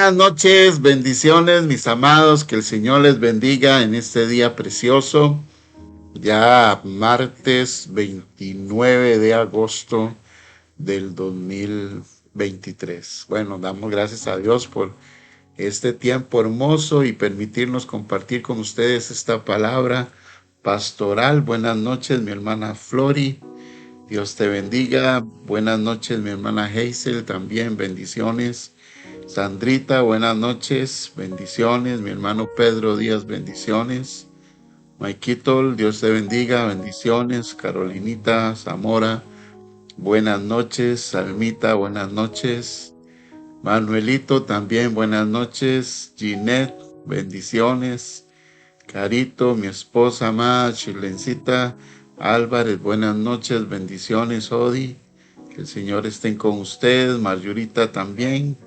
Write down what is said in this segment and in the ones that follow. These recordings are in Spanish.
Buenas noches, bendiciones, mis amados, que el Señor les bendiga en este día precioso, ya martes 29 de agosto del 2023. Bueno, damos gracias a Dios por este tiempo hermoso y permitirnos compartir con ustedes esta palabra pastoral. Buenas noches, mi hermana Flori. Dios te bendiga. Buenas noches, mi hermana Hazel, también bendiciones. Sandrita, buenas noches, bendiciones. Mi hermano Pedro Díaz, bendiciones. Maikito, Dios te bendiga, bendiciones. Carolinita Zamora, buenas noches. Salmita, buenas noches. Manuelito, también buenas noches. Ginette, bendiciones. Carito, mi esposa amada, Chilencita Álvarez, buenas noches, bendiciones. Odi, que el Señor esté con ustedes. Marjorita también.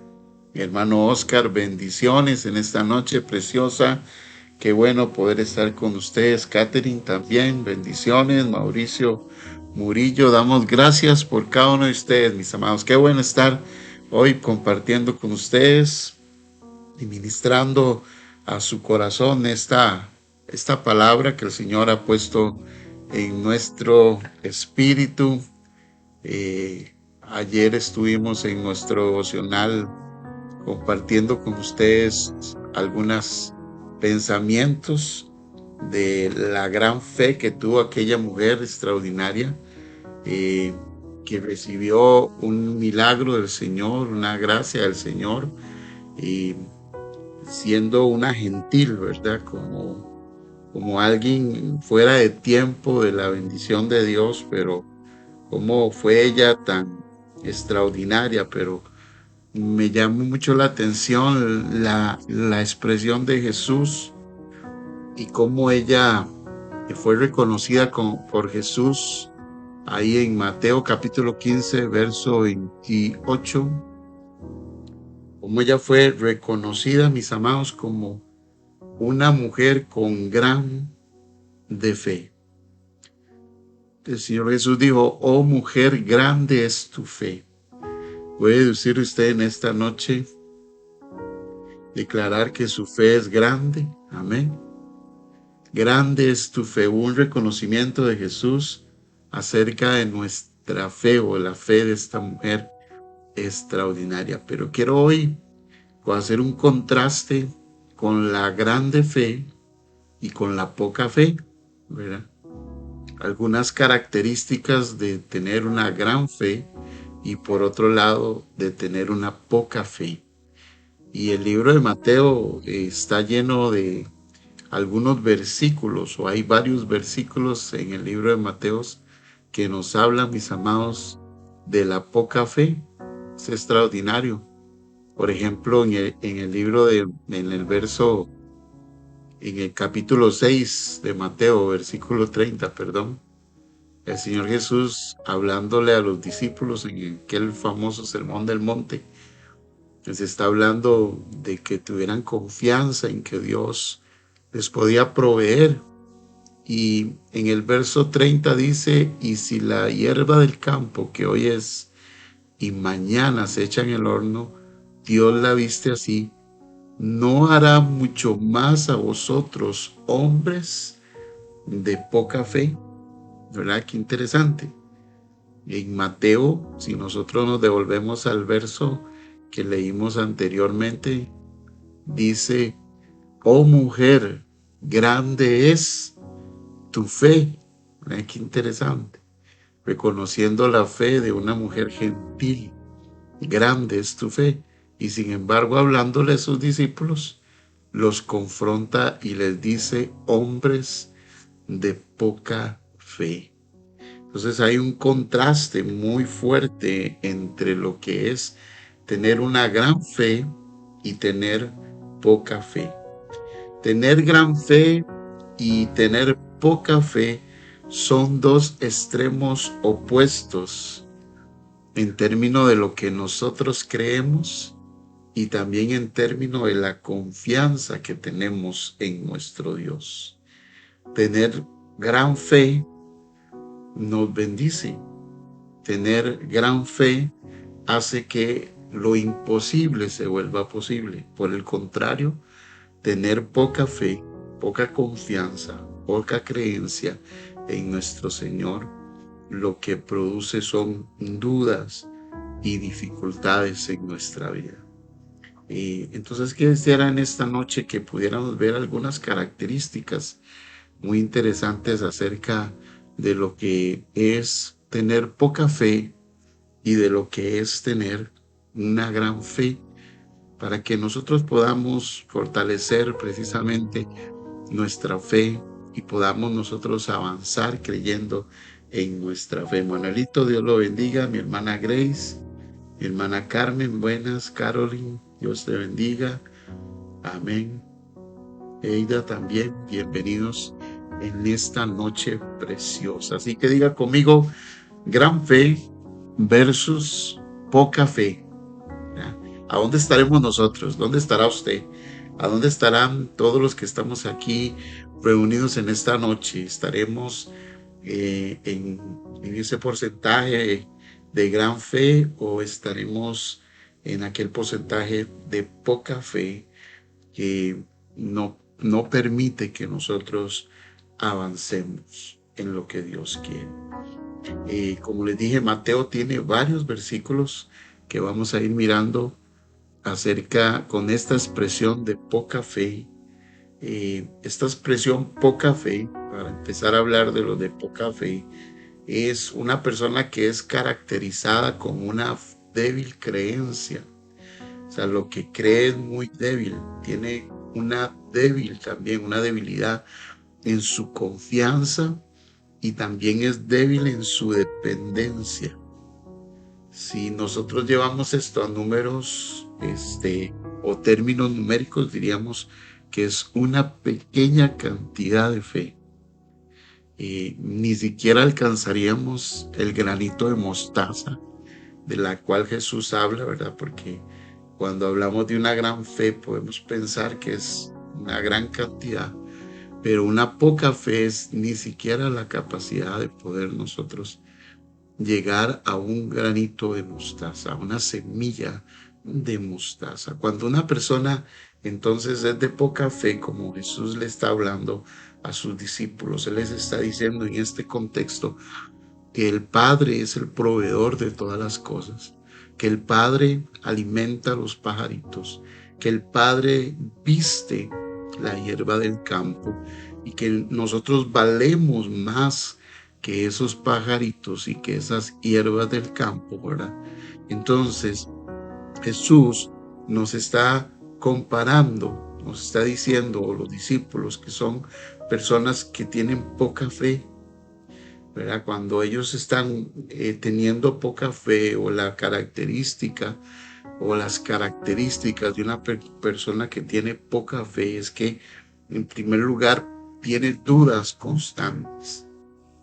Mi hermano Oscar, bendiciones en esta noche preciosa. Qué bueno poder estar con ustedes. Catherine también, bendiciones. Mauricio Murillo, damos gracias por cada uno de ustedes, mis amados. Qué bueno estar hoy compartiendo con ustedes y ministrando a su corazón esta palabra que el Señor ha puesto en nuestro espíritu. Ayer estuvimos en nuestro devocional compartiendo con ustedes algunos pensamientos de la gran fe que tuvo aquella mujer extraordinaria que recibió un milagro del Señor, una gracia del Señor, y siendo una gentil, ¿verdad? Como alguien fuera de tiempo de la bendición de Dios, pero como fue ella tan extraordinaria. Pero me llamó mucho la atención la expresión de Jesús y cómo ella fue reconocida por Jesús ahí en Mateo capítulo 15, verso 28. Cómo ella fue reconocida, mis amados, como una mujer con gran de fe. El Señor Jesús dijo: oh mujer, grande es tu fe. Puede decir usted en esta noche, declarar que su fe es grande. Amén. Grande es tu fe. Un reconocimiento de Jesús acerca de nuestra fe o la fe de esta mujer extraordinaria. Pero quiero hoy hacer un contraste con la grande fe y con la poca fe, ¿verdad? Algunas características de tener una gran fe y por otro lado de tener una poca fe. Y el libro de Mateo está lleno de algunos versículos, o hay varios versículos en el libro de Mateo que nos hablan, mis amados, de la poca fe. Es extraordinario. Por ejemplo, en el libro en el capítulo 6 de Mateo, versículo 30, perdón, el Señor Jesús hablándole a los discípulos en aquel famoso sermón del monte, les está hablando de que tuvieran confianza en que Dios les podía proveer. Y en el verso 30 dice: y si la hierba del campo que hoy es y mañana se echa en el horno, Dios la viste así, ¿no hará mucho más a vosotros, hombres de poca fe? ¿Verdad? Qué interesante. En Mateo, si nosotros nos devolvemos al verso que leímos anteriormente, dice: oh mujer, grande es tu fe. Qué interesante. Reconociendo la fe de una mujer gentil. Grande es tu fe. Y sin embargo, hablándole a sus discípulos, los confronta y les dice: hombres de poca fe. Entonces hay un contraste muy fuerte entre lo que es tener una gran fe y tener poca fe. Tener gran fe y tener poca fe son dos extremos opuestos en términos de lo que nosotros creemos y también en términos de la confianza que tenemos en nuestro Dios. Tener gran fe nos bendice. Tener gran fe hace que lo imposible se vuelva posible. Por el contrario, tener poca fe, poca confianza, poca creencia en nuestro Señor, lo que produce son dudas y dificultades en nuestra vida. Y entonces quisiera en esta noche que pudiéramos ver algunas características muy interesantes acerca de lo que es tener poca fe y de lo que es tener una gran fe, para que nosotros podamos fortalecer precisamente nuestra fe y podamos nosotros avanzar creyendo en nuestra fe. Manuelito, Dios lo bendiga. Mi hermana Grace, mi hermana Carmen, buenas. Caroline, Dios te bendiga. Amén. Eida también, bienvenidos en esta noche preciosa. Así que diga conmigo, gran fe versus poca fe. ¿Ya? ¿A dónde estaremos nosotros? ¿Dónde estará usted? ¿A dónde estarán todos los que estamos aquí reunidos en esta noche? ¿Estaremos en ese porcentaje de gran fe o estaremos en aquel porcentaje de poca fe que no permite que nosotros avancemos en lo que Dios quiere? Como les dije, Mateo tiene varios versículos que vamos a ir mirando acerca con esta expresión de poca fe. Esta expresión poca fe, para empezar a hablar de lo de poca fe, es una persona que es caracterizada con una débil creencia. O sea, lo que cree es muy débil, tiene una debilidad en su confianza y también es débil en su dependencia. Si nosotros llevamos esto a números o términos numéricos, diríamos que es una pequeña cantidad de fe. Ni siquiera alcanzaríamos el granito de mostaza de la cual Jesús habla, ¿verdad? Porque cuando hablamos de una gran fe podemos pensar que es una gran cantidad, pero una poca fe es ni siquiera la capacidad de poder nosotros llegar a un granito de mostaza, a una semilla de mostaza. Cuando una persona entonces es de poca fe, como Jesús le está hablando a sus discípulos, Él les está diciendo en este contexto que el Padre es el proveedor de todas las cosas, que el Padre alimenta a los pajaritos, que el Padre viste la hierba del campo y que nosotros valemos más que esos pajaritos y que esas hierbas del campo, ¿verdad? Entonces, Jesús nos está comparando, nos está diciendo, los discípulos, que son personas que tienen poca fe, ¿verdad? Cuando ellos están teniendo poca fe, o la característica o las características de una persona que tiene poca fe es que, en primer lugar, tiene dudas constantes.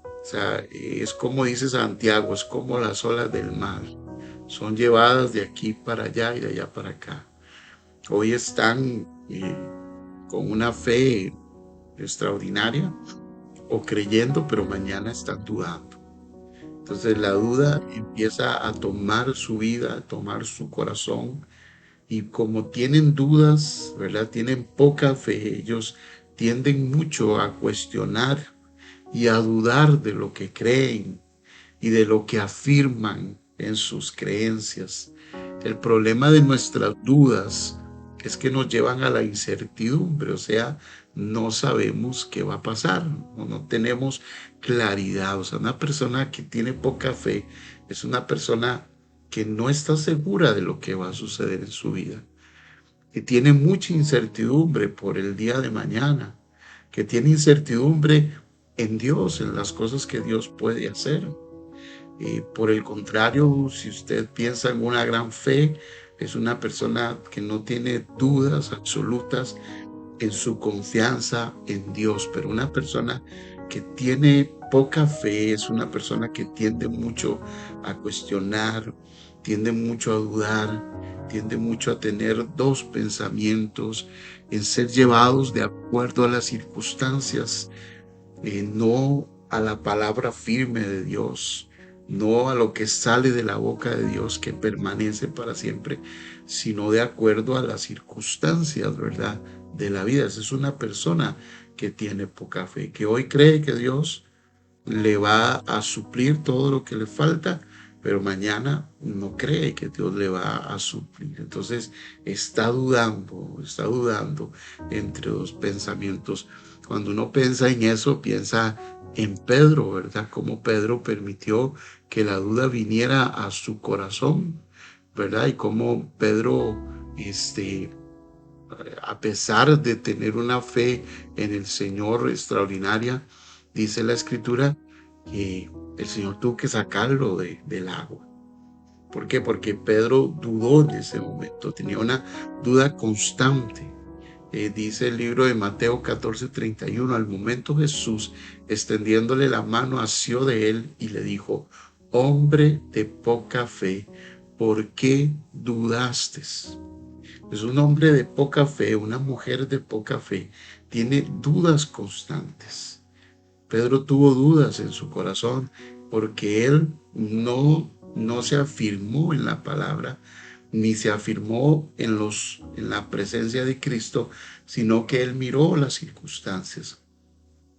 O sea, es como dice Santiago, es como las olas del mar. Son llevadas de aquí para allá y de allá para acá. Hoy están con una fe extraordinaria o creyendo, pero mañana están dudando. Entonces la duda empieza a tomar su vida, a tomar su corazón. Y como tienen dudas, ¿verdad? Tienen poca fe, ellos tienden mucho a cuestionar y a dudar de lo que creen y de lo que afirman en sus creencias. El problema de nuestras dudas es que nos llevan a la incertidumbre, o sea, no sabemos qué va a pasar, no tenemos claridad. O sea, una persona que tiene poca fe es una persona que no está segura de lo que va a suceder en su vida, que tiene mucha incertidumbre por el día de mañana, que tiene incertidumbre en Dios, en las cosas que Dios puede hacer. Por el contrario, si usted piensa en una gran fe, es una persona que no tiene dudas absolutas en su confianza en Dios. Pero una persona que tiene poca fe es una persona que tiende mucho a cuestionar, tiende mucho a dudar, tiende mucho a tener dos pensamientos, en ser llevados de acuerdo a las circunstancias, no a la palabra firme de Dios. no a lo que sale de la boca de Dios que permanece para siempre, sino de acuerdo a las circunstancias, ¿verdad?, de la vida. Esa es una persona que tiene poca fe, que hoy cree que Dios le va a suplir todo lo que le falta, pero mañana no cree que Dios le va a suplir. Entonces está dudando entre dos pensamientos. Cuando uno piensa en eso, piensa en Pedro, ¿verdad? Como Pedro permitió que la duda viniera a su corazón, ¿verdad? Y como Pedro, a pesar de tener una fe en el Señor extraordinaria, dice la Escritura que el Señor tuvo que sacarlo del agua. ¿Por qué? Porque Pedro dudó en ese momento, tenía una duda constante. Dice el libro de Mateo 14:31, al momento Jesús, extendiéndole la mano, asió de él y le dijo: hombre de poca fe, ¿por qué dudaste? Es un hombre de poca fe, una mujer de poca fe, tiene dudas constantes. Pedro tuvo dudas en su corazón porque él no se afirmó en la palabra, ni se afirmó en la presencia de Cristo, sino que él miró las circunstancias.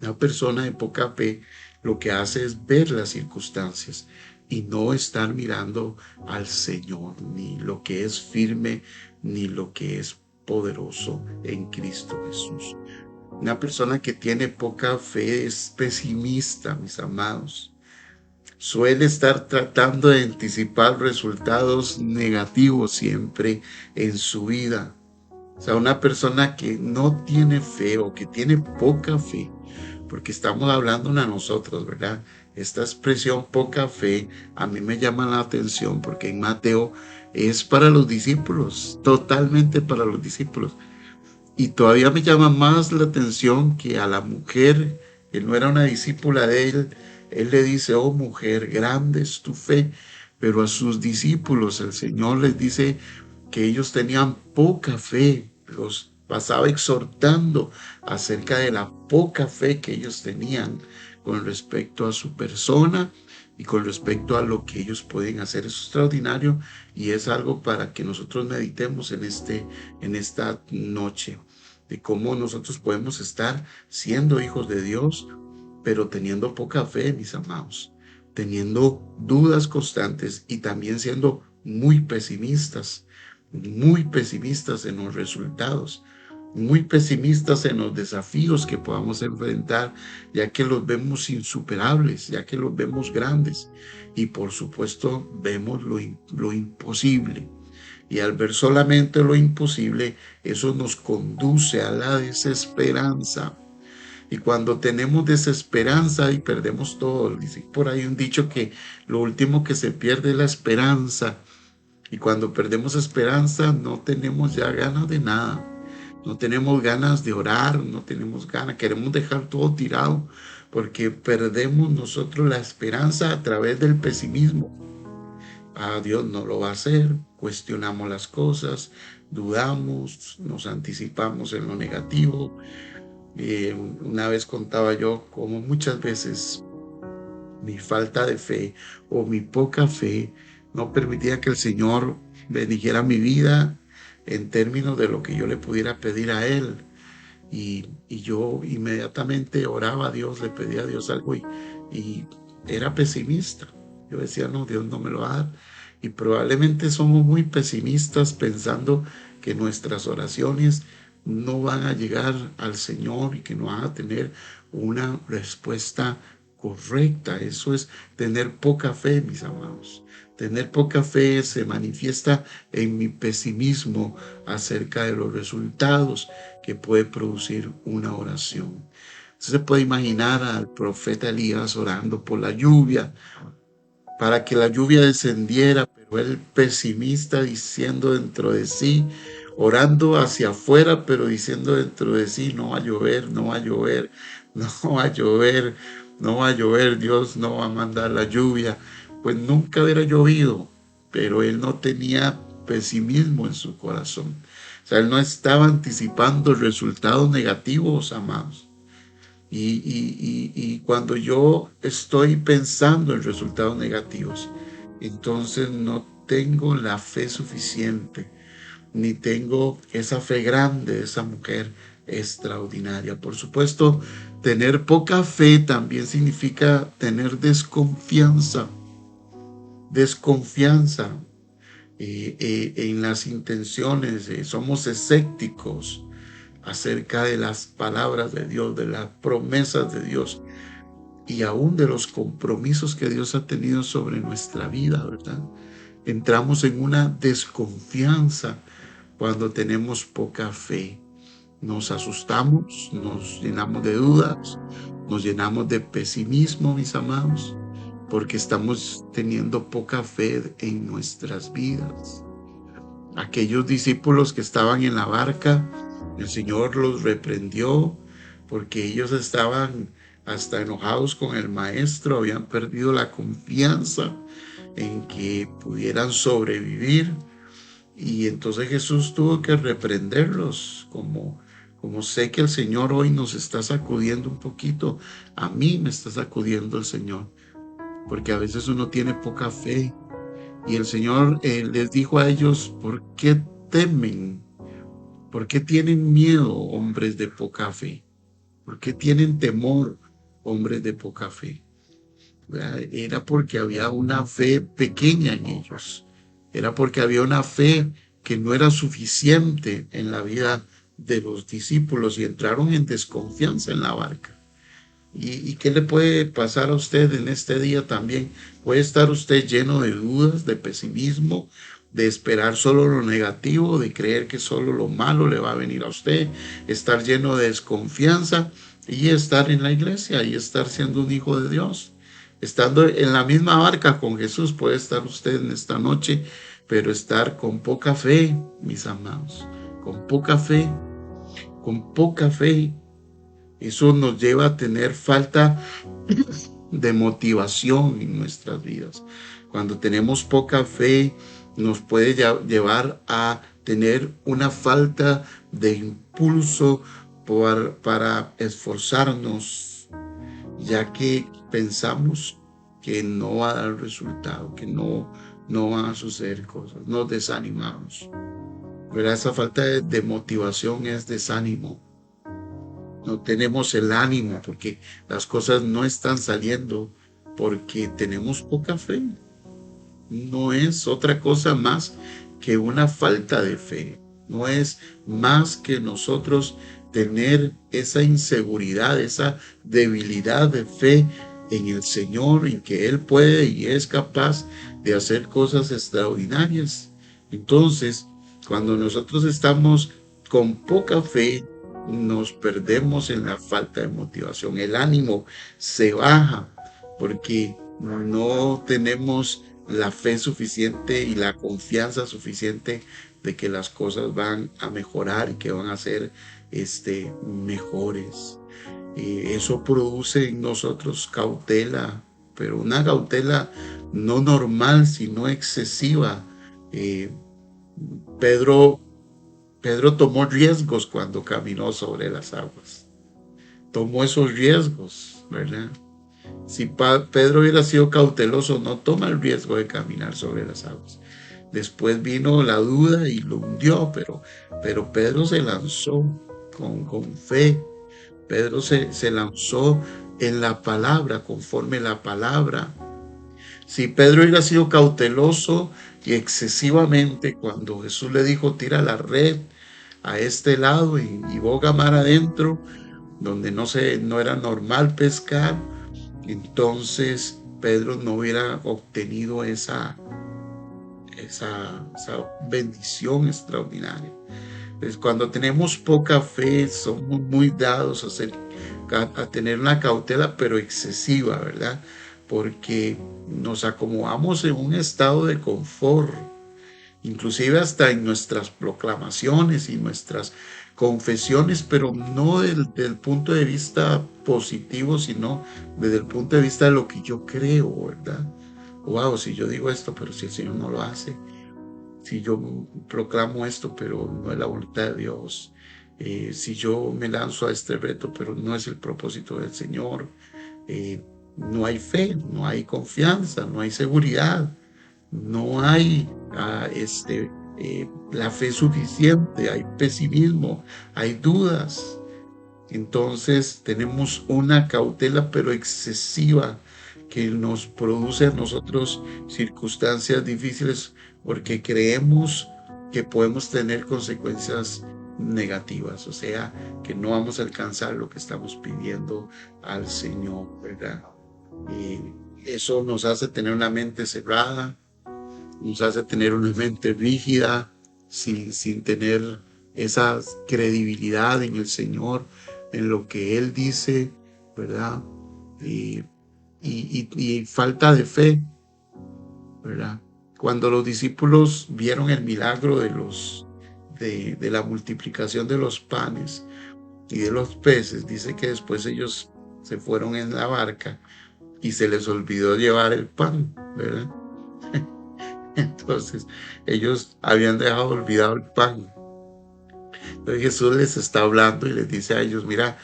Una persona de poca fe lo que hace es ver las circunstancias y no estar mirando al Señor, ni lo que es firme, ni lo que es poderoso en Cristo Jesús. Una persona que tiene poca fe es pesimista, mis amados. Suele estar tratando de anticipar resultados negativos siempre en su vida. O sea, una persona que no tiene fe o que tiene poca fe, porque estamos hablando a nosotros, ¿verdad? Esta expresión poca fe a mí me llama la atención porque en Mateo es para los discípulos, totalmente para los discípulos. Y todavía me llama más la atención que a la mujer, que no era una discípula de él le dice: oh mujer, grande es tu fe. Pero a sus discípulos el Señor les dice que ellos tenían poca fe, los pasaba exhortando acerca de la poca fe que ellos tenían con respecto a su persona y con respecto a lo que ellos pueden hacer. Es extraordinario y es algo para que nosotros meditemos en esta noche, de cómo nosotros podemos estar siendo hijos de Dios, pero teniendo poca fe, mis amados, teniendo dudas constantes y también siendo muy pesimistas en los resultados, muy pesimistas en los desafíos que podamos enfrentar, ya que los vemos insuperables, ya que los vemos grandes y por supuesto vemos lo imposible. Y al ver solamente lo imposible, eso nos conduce a la desesperanza. Y cuando tenemos desesperanza y perdemos todo, dice por ahí un dicho que lo último que se pierde es la esperanza. Y cuando perdemos esperanza no tenemos ya ganas de nada. No tenemos ganas de orar, no tenemos ganas, queremos dejar todo tirado porque perdemos nosotros la esperanza a través del pesimismo. Dios no lo va a hacer, cuestionamos las cosas, dudamos, nos anticipamos en lo negativo. Una vez contaba yo cómo muchas veces mi falta de fe o mi poca fe no permitía que el Señor bendijera mi vida en términos de lo que yo le pudiera pedir a Él. Y yo inmediatamente oraba a Dios, le pedía a Dios algo y era pesimista. Yo decía: no, Dios no me lo va a dar. Y probablemente somos muy pesimistas pensando que nuestras oraciones no van a llegar al Señor y que no van a tener una respuesta correcta. Eso es tener poca fe, mis amados. Tener poca fe se manifiesta en mi pesimismo acerca de los resultados que puede producir una oración. Usted se puede imaginar al profeta Elías orando por la lluvia, para que la lluvia descendiera, pero él pesimista diciendo dentro de sí, orando hacia afuera, pero diciendo dentro de sí: no va a llover, no va a llover, no va a llover, no va a llover, Dios no va a mandar la lluvia. Pues nunca hubiera llovido, pero él no tenía pesimismo en su corazón. O sea, él no estaba anticipando resultados negativos, amados. Y cuando yo estoy pensando en resultados negativos, entonces no tengo la fe suficiente, ni tengo esa fe grande de esa mujer extraordinaria. Por supuesto, tener poca fe también significa tener desconfianza, desconfianza en las intenciones, somos escépticos acerca de las palabras de Dios, de las promesas de Dios y aún de los compromisos que Dios ha tenido sobre nuestra vida, ¿verdad? Entramos en una desconfianza cuando tenemos poca fe. Nos asustamos, nos llenamos de dudas, nos llenamos de pesimismo, mis amados, porque estamos teniendo poca fe en nuestras vidas. Aquellos discípulos que estaban en la barca, el Señor los reprendió porque ellos estaban hasta enojados con el maestro, habían perdido la confianza en que pudieran sobrevivir, y entonces Jesús tuvo que reprenderlos, como sé que el Señor hoy nos está sacudiendo un poquito. A mí me está sacudiendo el Señor, porque a veces uno tiene poca fe. Y el Señor les dijo a ellos: ¿por qué temen? ¿Por qué tienen miedo, hombres de poca fe? ¿Por qué tienen temor, hombres de poca fe? Era porque había una fe pequeña en ellos. Era porque había una fe que no era suficiente en la vida de los discípulos y entraron en desconfianza en la barca. ¿Y qué le puede pasar a usted en este día también? Puede estar usted lleno de dudas, de pesimismo, de esperar solo lo negativo, de creer que solo lo malo le va a venir a usted, estar lleno de desconfianza y estar en la iglesia y estar siendo un hijo de Dios. Estando en la misma barca con Jesús puede estar usted en esta noche, pero estar con poca fe, mis amados, con poca fe, con poca fe. Eso nos lleva a tener falta de motivación en nuestras vidas. Cuando tenemos poca fe, nos puede llevar a tener una falta de impulso para esforzarnos, ya que pensamos que no va a dar resultado, que no van a suceder cosas. Nos desanimamos. Pero esa falta de motivación es desánimo. No tenemos el ánimo porque las cosas no están saliendo, porque tenemos poca fe. No es otra cosa más que una falta de fe. No es más que nosotros tener esa inseguridad, esa debilidad de fe en el Señor, en que Él puede y es capaz de hacer cosas extraordinarias. Entonces, cuando nosotros estamos con poca fe, nos perdemos en la falta de motivación. El ánimo se baja porque no tenemos la fe suficiente y la confianza suficiente de que las cosas van a mejorar y que van a ser mejores. Eso produce en nosotros cautela, pero una cautela no normal, sino excesiva. Eh, Pedro tomó riesgos cuando caminó sobre las aguas. Tomó esos riesgos, ¿verdad? Si Pedro hubiera sido cauteloso, no toma el riesgo de caminar sobre las aguas. Después vino la duda y lo hundió, pero Pedro se lanzó con fe. Pedro se lanzó en la palabra, conforme la palabra. Si Pedro hubiera sido cauteloso y excesivamente, cuando Jesús le dijo: tira la red a este lado y boga mar adentro, donde no era normal pescar, entonces Pedro no hubiera obtenido esa bendición extraordinaria. Entonces, cuando tenemos poca fe, somos muy dados a tener una cautela, pero excesiva, ¿verdad? Porque nos acomodamos en un estado de confort, inclusive hasta en nuestras proclamaciones y nuestras confesiones, pero no desde el punto de vista positivo, sino desde el punto de vista de lo que yo creo, ¿verdad? Wow, si yo digo esto, pero si el Señor no lo hace, si yo proclamo esto, pero no es la voluntad de Dios, si yo me lanzo a este reto, pero no es el propósito del Señor, no hay fe, no hay confianza, no hay seguridad, no hay la fe suficiente, hay pesimismo, hay dudas. Entonces tenemos una cautela pero excesiva que nos produce a nosotros circunstancias difíciles porque creemos que podemos tener consecuencias negativas, o sea, que no vamos a alcanzar lo que estamos pidiendo al Señor, ¿verdad? Y eso nos hace tener una mente cerrada, nos hace tener una mente rígida, sin tener esa credibilidad en el Señor, en lo que Él dice, ¿verdad? Y falta de fe, ¿verdad? Cuando los discípulos vieron el milagro de la multiplicación de los panes y de los peces, dice que después ellos se fueron en la barca y se les olvidó llevar el pan, ¿verdad? Entonces ellos habían dejado olvidado el pan. Entonces Jesús les está hablando y les dice a ellos, mira,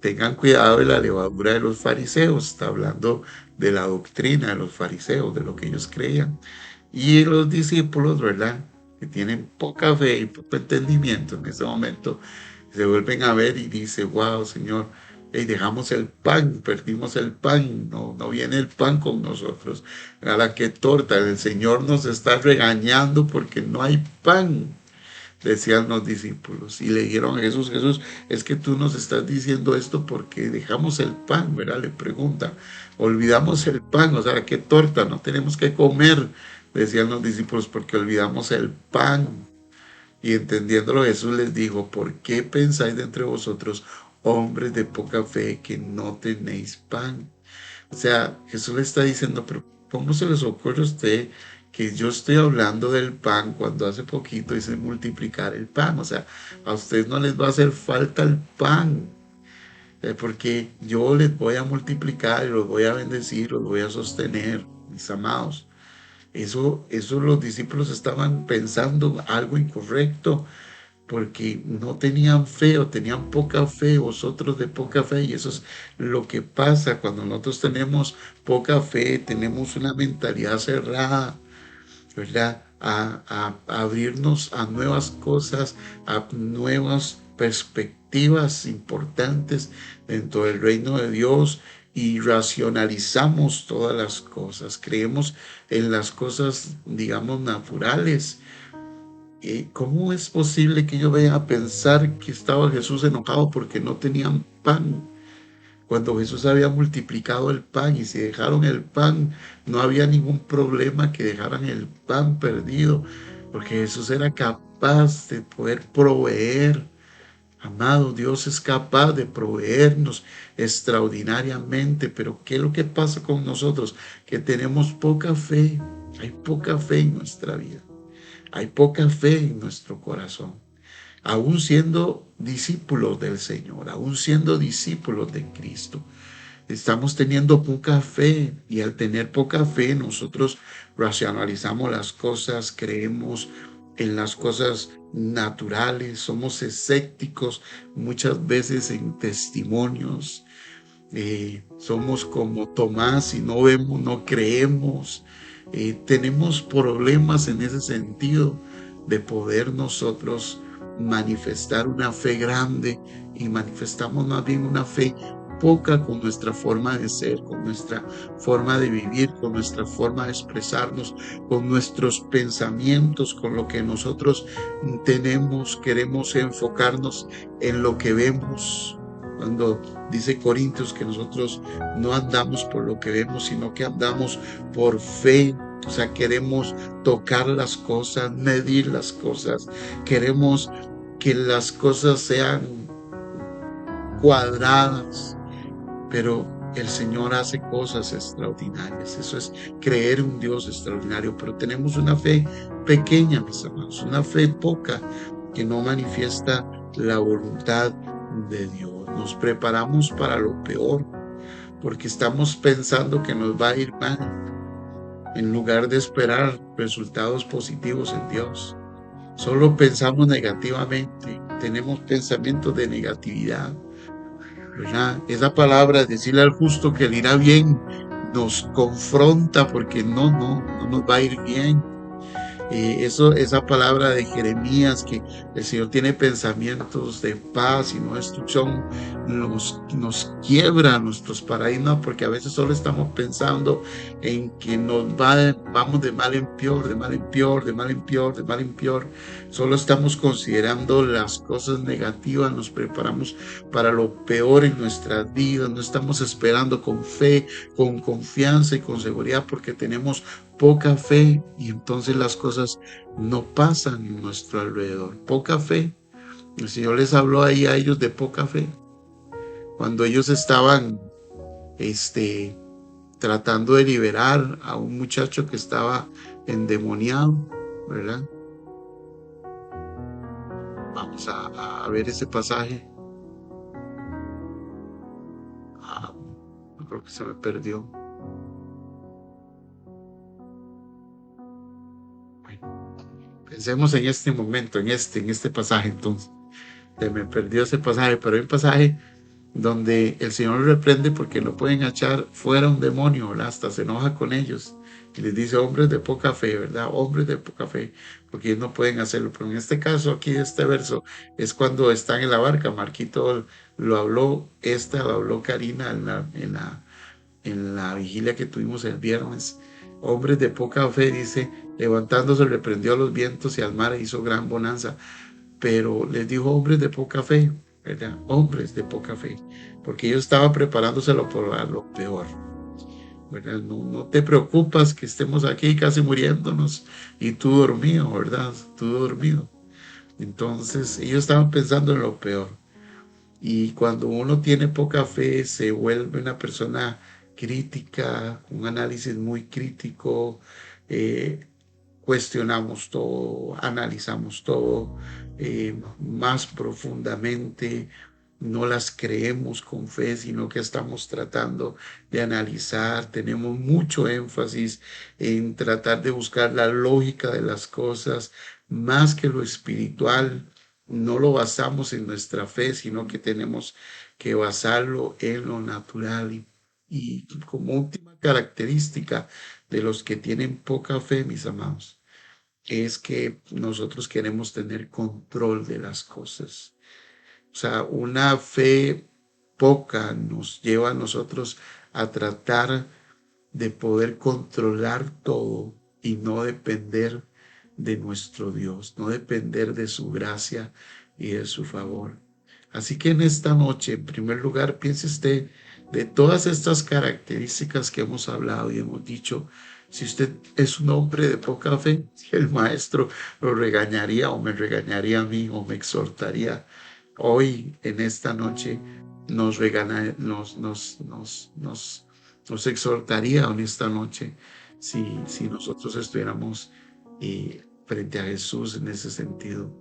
tengan cuidado de la levadura de los fariseos. Está hablando de la doctrina de los fariseos, de lo que ellos creían. Y los discípulos, ¿verdad?, que tienen poca fe y poco entendimiento en ese momento, se vuelven a ver y dicen, wow, Señor, dejamos el pan, perdimos el pan, no viene el pan con nosotros. A la que torta, el Señor nos está regañando porque no hay pan, decían los discípulos. Y le dijeron a Jesús, Jesús, es que tú nos estás diciendo esto porque dejamos el pan, ¿verdad? Le pregunta, olvidamos el pan, o sea, qué torta, no tenemos que comer, decían los discípulos, porque olvidamos el pan. Y entendiéndolo, Jesús les dijo, ¿por qué pensáis de entre vosotros, hombres de poca fe, que no tenéis pan? O sea, Jesús le está diciendo, pero ¿cómo se les ocurre a usted que yo estoy hablando del pan cuando hace poquito hice multiplicar el pan? O sea, a ustedes no les va a hacer falta el pan, porque yo les voy a multiplicar y los voy a bendecir, los voy a sostener, mis amados. Eso los discípulos estaban pensando algo incorrecto, porque no tenían fe o tenían poca fe, vosotros de poca fe, y eso es lo que pasa cuando nosotros tenemos poca fe, tenemos una mentalidad cerrada, ¿verdad? A abrirnos a nuevas cosas, a nuevas perspectivas importantes dentro del reino de Dios, y racionalizamos todas las cosas, creemos en las cosas, digamos, naturales. ¿Cómo es posible que yo vaya a pensar que estaba Jesús enojado porque no tenían pan? Cuando Jesús había multiplicado el pan, y si dejaron el pan, no había ningún problema que dejaran el pan perdido, porque Jesús era capaz de poder proveer. Amado, Dios es capaz de proveernos extraordinariamente, pero ¿qué es lo que pasa con nosotros? Que tenemos poca fe, hay poca fe en nuestra vida. Hay poca fe en nuestro corazón, aún siendo discípulos del Señor, aún siendo discípulos de Cristo. Estamos teniendo poca fe, y al tener poca fe nosotros racionalizamos las cosas, creemos en las cosas naturales, somos escépticos muchas veces en testimonios. Somos como Tomás, y no vemos, no creemos. Tenemos problemas en ese sentido de poder nosotros manifestar una fe grande, y manifestamos más bien una fe poca con nuestra forma de ser, con nuestra forma de vivir, con nuestra forma de expresarnos, con nuestros pensamientos, con lo que nosotros tenemos. Queremos enfocarnos en lo que vemos. Cuando dice Corintios que nosotros no andamos por lo que vemos, sino que andamos por fe. O sea, queremos tocar las cosas, medir las cosas, queremos que las cosas sean cuadradas, pero el Señor hace cosas extraordinarias. Eso es creer en un Dios extraordinario, pero tenemos una fe pequeña, mis amados, una fe poca, que no manifiesta la voluntad de Dios. Nos preparamos para lo peor, porque estamos pensando que nos va a ir mal, en lugar de esperar resultados positivos en Dios. Solo pensamos negativamente, tenemos pensamientos de negatividad, ¿verdad? Esa palabra, decirle al justo que le irá bien, nos confronta porque no nos va a ir bien. Esa palabra de Jeremías, que el Señor tiene pensamientos de paz y no destrucción, nos quiebra nuestros paradigmas, porque a veces solo estamos pensando en que vamos de mal en peor, de mal en peor, de mal en peor, de mal en peor. Solo estamos considerando las cosas negativas, nos preparamos para lo peor en nuestras vidas, no estamos esperando con fe, con confianza y con seguridad, porque tenemos poca fe, y entonces las cosas no pasan en nuestro alrededor. Poca fe. El Señor les habló ahí a ellos de poca fe cuando ellos estaban tratando de liberar a un muchacho que estaba endemoniado, ¿verdad? Vamos a ver ese pasaje. Creo que se me perdió. Bueno, pensemos en este momento, en este pasaje. Entonces se me perdió ese pasaje, pero hay un pasaje donde el Señor reprende porque no pueden echar fuera un demonio, ¿verdad? Hasta se enoja con ellos y les dice: hombres de poca fe, ¿verdad? Hombres de poca fe, porque ellos no pueden hacerlo. Pero en este caso, aquí este verso, es cuando están en la barca. Marquito lo habló Karina en la vigilia que tuvimos el viernes. Hombres de poca fe, dice, levantándose reprendió a los vientos y al mar e hizo gran bonanza. Pero les dijo hombres de poca fe, ¿verdad? Hombres de poca fe, porque ellos estaban preparándoselo por lo peor, ¿verdad? No te preocupas que estemos aquí casi muriéndonos y tú dormido, ¿verdad? Tú dormido. Entonces ellos estaban pensando en lo peor. Y cuando uno tiene poca fe, se vuelve una persona crítica, un análisis muy crítico, eh, cuestionamos todo, analizamos todo más profundamente, no las creemos con fe, sino que estamos tratando de analizar, tenemos mucho énfasis en tratar de buscar la lógica de las cosas, más que lo espiritual. No lo basamos en nuestra fe, sino que tenemos que basarlo en lo natural. Y como última característica de los que tienen poca fe, mis amados, es que nosotros queremos tener control de las cosas. O sea, una fe poca nos lleva a nosotros a tratar de poder controlar todo y no depender de nuestro Dios, no depender de su gracia y de su favor. Así que en esta noche, en primer lugar, piense usted de todas estas características que hemos hablado y hemos dicho. Si usted es un hombre de poca fe, el maestro lo regañaría o me regañaría a mí o me exhortaría. Hoy, en esta noche, nos exhortaría en esta noche si nosotros estuviéramos frente a Jesús en ese sentido,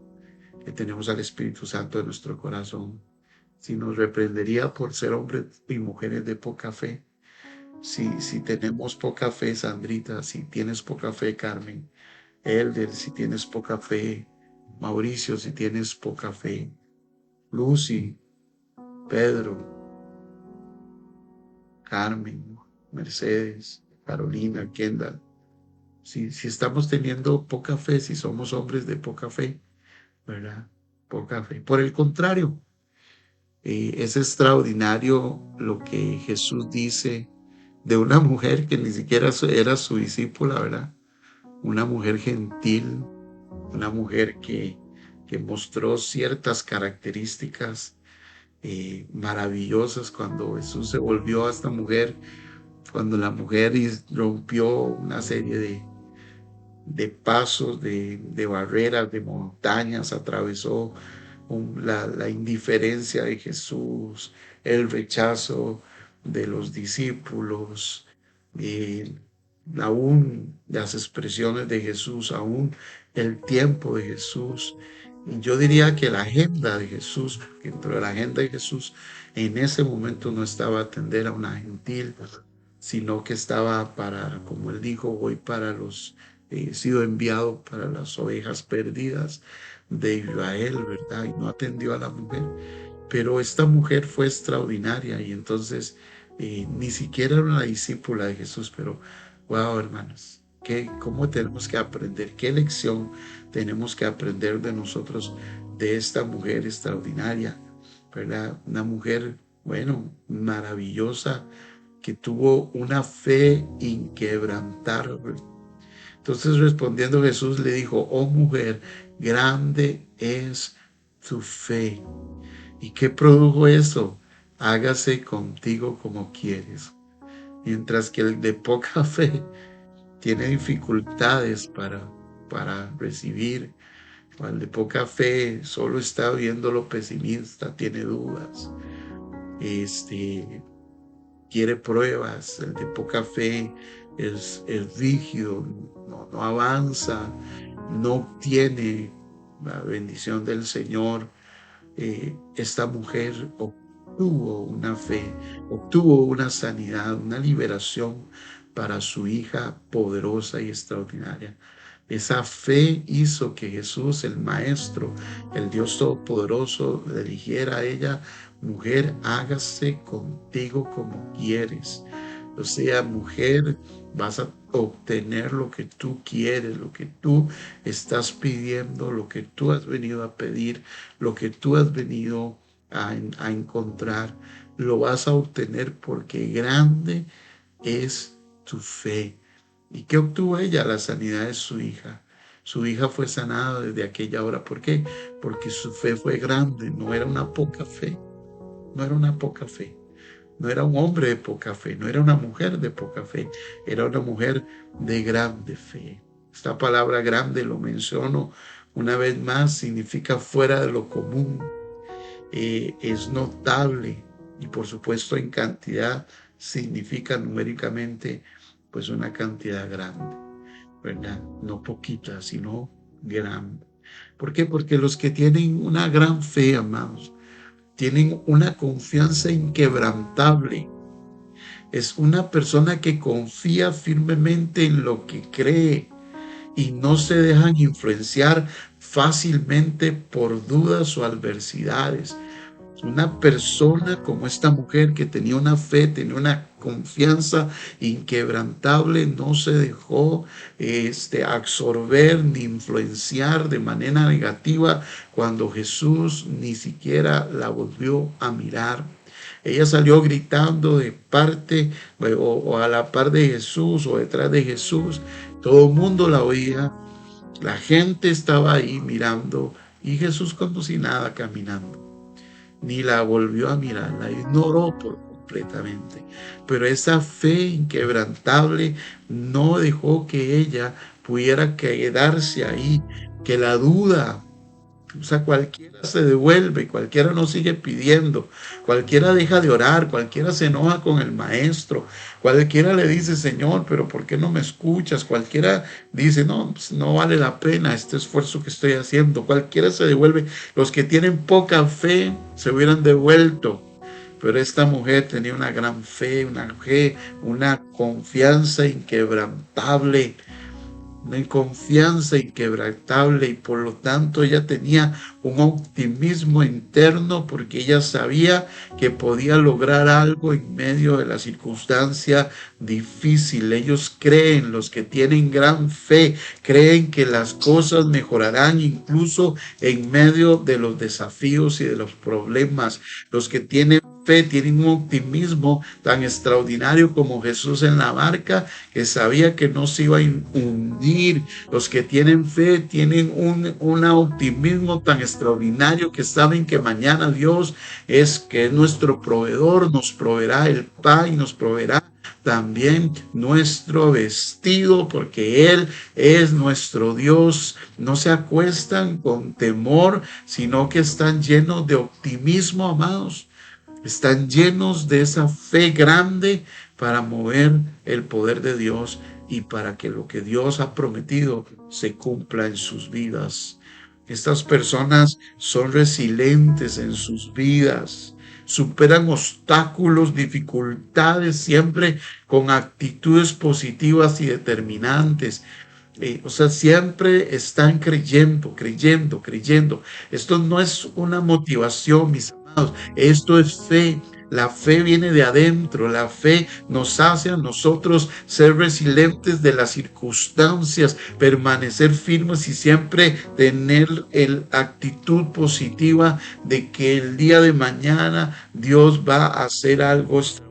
que tenemos al Espíritu Santo en nuestro corazón. Si nos reprendería por ser hombres y mujeres de poca fe. Si tenemos poca fe, Sandrita, si tienes poca fe, Carmen, Elder, si tienes poca fe, Mauricio, si tienes poca fe, Lucy, Pedro, Carmen, Mercedes, Carolina, Kendall, si estamos teniendo poca fe, si somos hombres de poca fe, ¿verdad? Poca fe. Por el contrario, es extraordinario lo que Jesús dice de una mujer que ni siquiera era su discípula, ¿verdad? Una mujer gentil, una mujer que mostró ciertas características maravillosas cuando Jesús se volvió a esta mujer, cuando la mujer rompió una serie de pasos, de barreras, de montañas, atravesó la indiferencia de Jesús, el rechazo de los discípulos, aún las expresiones de Jesús, aún el tiempo de Jesús. Y yo diría que la agenda de Jesús, dentro de la agenda de Jesús, en ese momento no estaba atender a una gentil, sino que estaba para, como él dijo, voy para he sido enviado para las ovejas perdidas, de Israel, ¿verdad? Y no atendió a la mujer. Pero esta mujer fue extraordinaria y entonces ni siquiera era una discípula de Jesús, pero wow, hermanos, ¿cómo tenemos que aprender? ¿Qué lección tenemos que aprender de nosotros, de esta mujer extraordinaria, ¿verdad? Una mujer, bueno, maravillosa, que tuvo una fe inquebrantable. Entonces respondiendo Jesús le dijo: oh mujer, grande es tu fe. ¿Y qué produjo eso? Hágase contigo como quieres. Mientras que el de poca fe tiene dificultades para recibir, o el de poca fe solo está viendo lo pesimista, tiene dudas, quiere pruebas. El de poca fe es rígido, no avanza, no obtiene la bendición del Señor. Esta mujer obtuvo una fe, obtuvo una sanidad, una liberación para su hija poderosa y extraordinaria. Esa fe hizo que Jesús, el Maestro, el Dios Todopoderoso, le dijera a ella: mujer, hágase contigo como quieres. O sea, mujer, vas a obtener lo que tú quieres, lo que tú estás pidiendo, lo que tú has venido a pedir, lo que tú has venido a encontrar. Lo vas a obtener porque grande es tu fe. ¿Y qué obtuvo ella? La sanidad de su hija. Su hija fue sanada desde aquella hora. ¿Por qué? Porque su fe fue grande, no era una poca fe, no era una poca fe. No era un hombre de poca fe, no era una mujer de poca fe, era una mujer de grande fe. Esta palabra grande, lo menciono una vez más, significa fuera de lo común, es notable y por supuesto en cantidad significa numéricamente pues una cantidad grande, ¿verdad? No poquita, sino grande. ¿Por qué? Porque los que tienen una gran fe, amados, tienen una confianza inquebrantable. Es una persona que confía firmemente en lo que cree y no se dejan influenciar fácilmente por dudas o adversidades. Una persona como esta mujer que tenía una fe, tenía una confianza inquebrantable, no se dejó absorber ni influenciar de manera negativa cuando Jesús ni siquiera la volvió a mirar. Ella salió gritando de parte o a la par de Jesús o detrás de Jesús. Todo el mundo la oía, la gente estaba ahí mirando y Jesús como si nada caminando. Ni la volvió a mirar, la ignoró por completamente. Pero esa fe inquebrantable no dejó que ella pudiera quedarse ahí, que la duda, o sea, cualquiera se devuelve, cualquiera no sigue pidiendo, cualquiera deja de orar, cualquiera se enoja con el maestro, cualquiera le dice: Señor, pero ¿por qué no me escuchas? Cualquiera dice: no, pues no vale la pena este esfuerzo que estoy haciendo. Cualquiera se devuelve. Los que tienen poca fe se hubieran devuelto. Pero esta mujer tenía una gran fe, una confianza inquebrantable, una confianza inquebrantable, y por lo tanto ella tenía un optimismo interno porque ella sabía que podía lograr algo en medio de la circunstancia difícil. Ellos creen, los que tienen gran fe, creen que las cosas mejorarán incluso en medio de los desafíos y de los problemas. Los que tienen fe tienen un optimismo tan extraordinario como Jesús en la barca, que sabía que no se iba a hundir. Los que tienen fe tienen un optimismo tan extraordinario que saben que mañana Dios que es nuestro proveedor, nos proveerá el pan y nos proveerá también nuestro vestido, porque Él es nuestro Dios. No se acuestan con temor, sino que están llenos de optimismo, amados. Están llenos de esa fe grande para mover el poder de Dios y para que lo que Dios ha prometido se cumpla en sus vidas. Estas personas son resilientes en sus vidas, superan obstáculos, dificultades, siempre con actitudes positivas y determinantes. O sea, siempre están creyendo, creyendo, creyendo. Esto no es una motivación, mis amados. Esto es fe. La fe viene de adentro. La fe nos hace a nosotros ser resilientes de las circunstancias, permanecer firmes y siempre tener la actitud positiva de que el día de mañana Dios va a hacer algo extraordinario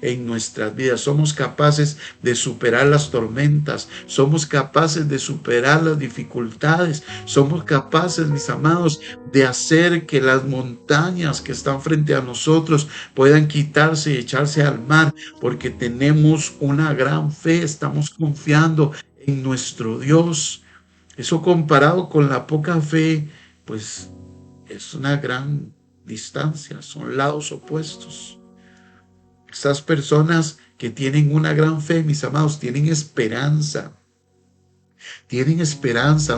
en nuestras vidas. Somos capaces de superar las tormentas, somos capaces de superar las dificultades, somos capaces, mis amados, de hacer que las montañas que están frente a nosotros puedan quitarse y echarse al mar, porque tenemos una gran fe, estamos confiando en nuestro Dios. Eso comparado con la poca fe, pues es una gran distancia, son lados opuestos. Estas personas que tienen una gran fe, mis amados, tienen esperanza,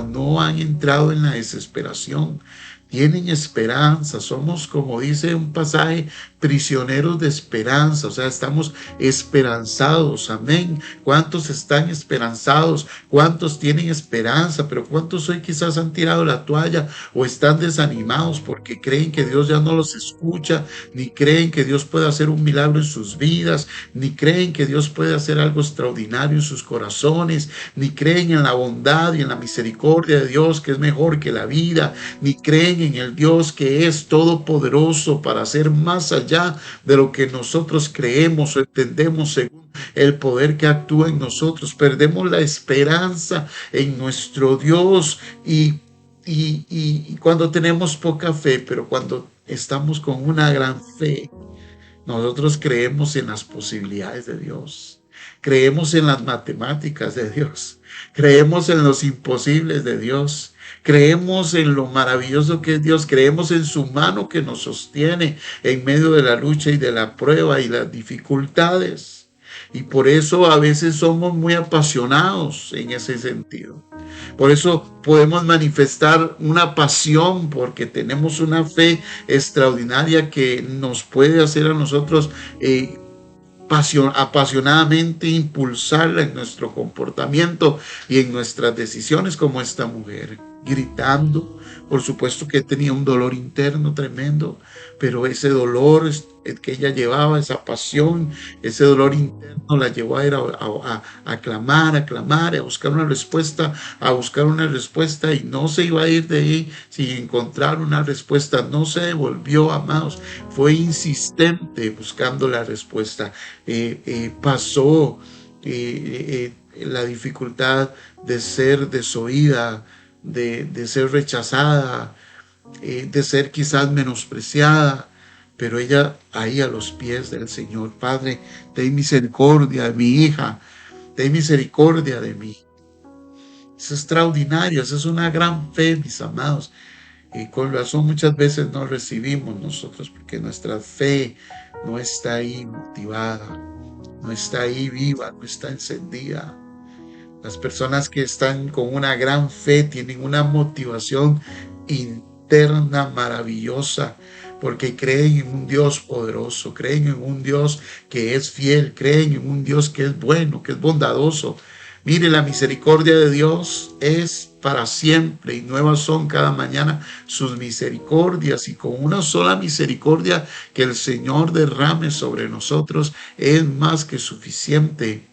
no han entrado en la desesperación, tienen esperanza. Somos, como dice un pasaje, prisioneros de esperanza, o sea, estamos esperanzados, amén. ¿Cuántos están esperanzados? ¿Cuántos tienen esperanza? Pero ¿cuántos hoy quizás han tirado la toalla o están desanimados porque creen que Dios ya no los escucha, ni creen que Dios puede hacer un milagro en sus vidas, ni creen que Dios puede hacer algo extraordinario en sus corazones, ni creen en la bondad y en la misericordia de Dios, que es mejor que la vida, ni creen en el Dios que es todopoderoso para hacer más allá de lo que nosotros creemos o entendemos según el poder que actúa en nosotros? Perdemos la esperanza en nuestro Dios y cuando tenemos poca fe, pero cuando estamos con una gran fe, nosotros creemos en las posibilidades de Dios, creemos en las matemáticas de Dios, creemos en los imposibles de Dios. Creemos en lo maravilloso que es Dios, creemos en su mano que nos sostiene en medio de la lucha y de la prueba y las dificultades. Y por eso a veces somos muy apasionados en ese sentido. Por eso podemos manifestar una pasión porque tenemos una fe extraordinaria que nos puede hacer a nosotros apasionadamente impulsarla en nuestro comportamiento y en nuestras decisiones, como esta mujer, gritando. Por supuesto que tenía un dolor interno tremendo, pero ese dolor que ella llevaba, esa pasión, ese dolor interno la llevó a ir a clamar, a buscar una respuesta, y no se iba a ir de ahí sin encontrar una respuesta. No se devolvió, amados, fue insistente buscando la respuesta. Pasó la dificultad de ser desoída, de ser rechazada, de ser quizás menospreciada, pero ella ahí a los pies del Señor: Padre, ten misericordia de mi hija, ten misericordia de mí. Es extraordinario, esa es una gran fe, mis amados. Y con razón muchas veces no recibimos nosotros, porque nuestra fe no está ahí motivada, no está ahí viva, no está encendida. Las personas que están con una gran fe tienen una motivación interna maravillosa, porque creen en un Dios poderoso, creen en un Dios que es fiel, creen en un Dios que es bueno, que es bondadoso. Mire, la misericordia de Dios es para siempre y nuevas son cada mañana sus misericordias, y con una sola misericordia que el Señor derrame sobre nosotros es más que suficiente.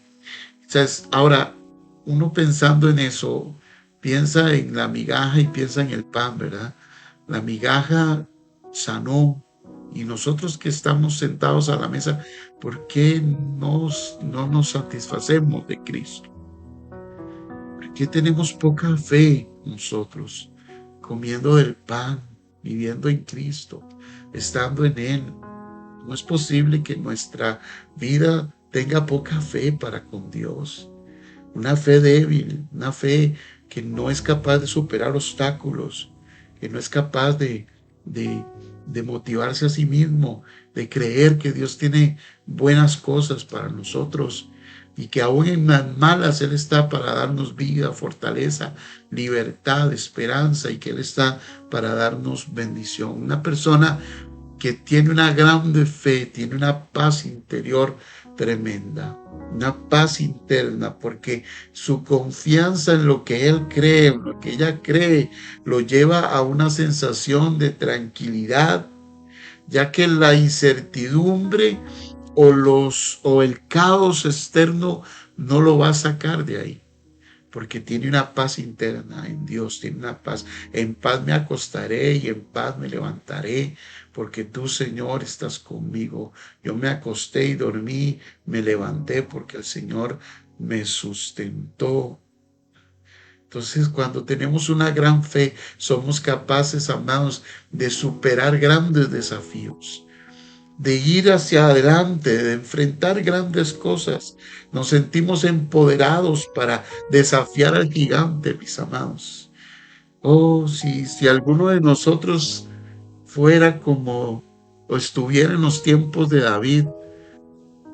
Ahora, uno pensando en eso, piensa en la migaja y piensa en el pan, ¿verdad? La migaja sanó, y nosotros que estamos sentados a la mesa, ¿por qué no nos satisfacemos de Cristo? ¿Por qué tenemos poca fe nosotros, comiendo del pan, viviendo en Cristo, estando en Él? No es posible que nuestra vida tenga poca fe para con Dios. Una fe débil, una fe que no es capaz de superar obstáculos, que no es capaz de motivarse a sí mismo, de creer que Dios tiene buenas cosas para nosotros, y que aún en las malas Él está para darnos vida, fortaleza, libertad, esperanza, y que Él está para darnos bendición. Una persona que tiene una grande fe, tiene una paz interior tremenda, una paz interna, porque su confianza en lo que él cree, en lo que ella cree, lo lleva a una sensación de tranquilidad, ya que la incertidumbre o el caos externo no lo va a sacar de ahí, porque tiene una paz interna en Dios, tiene una paz. En paz me acostaré y en paz me levantaré, porque tú, Señor, estás conmigo. Yo me acosté y dormí, me levanté porque el Señor me sustentó. Entonces, cuando tenemos una gran fe, somos capaces, amados, de superar grandes desafíos, de ir hacia adelante, de enfrentar grandes cosas. Nos sentimos empoderados para desafiar al gigante, mis amados. Oh, si alguno de nosotros fuera como o estuviera en los tiempos de David,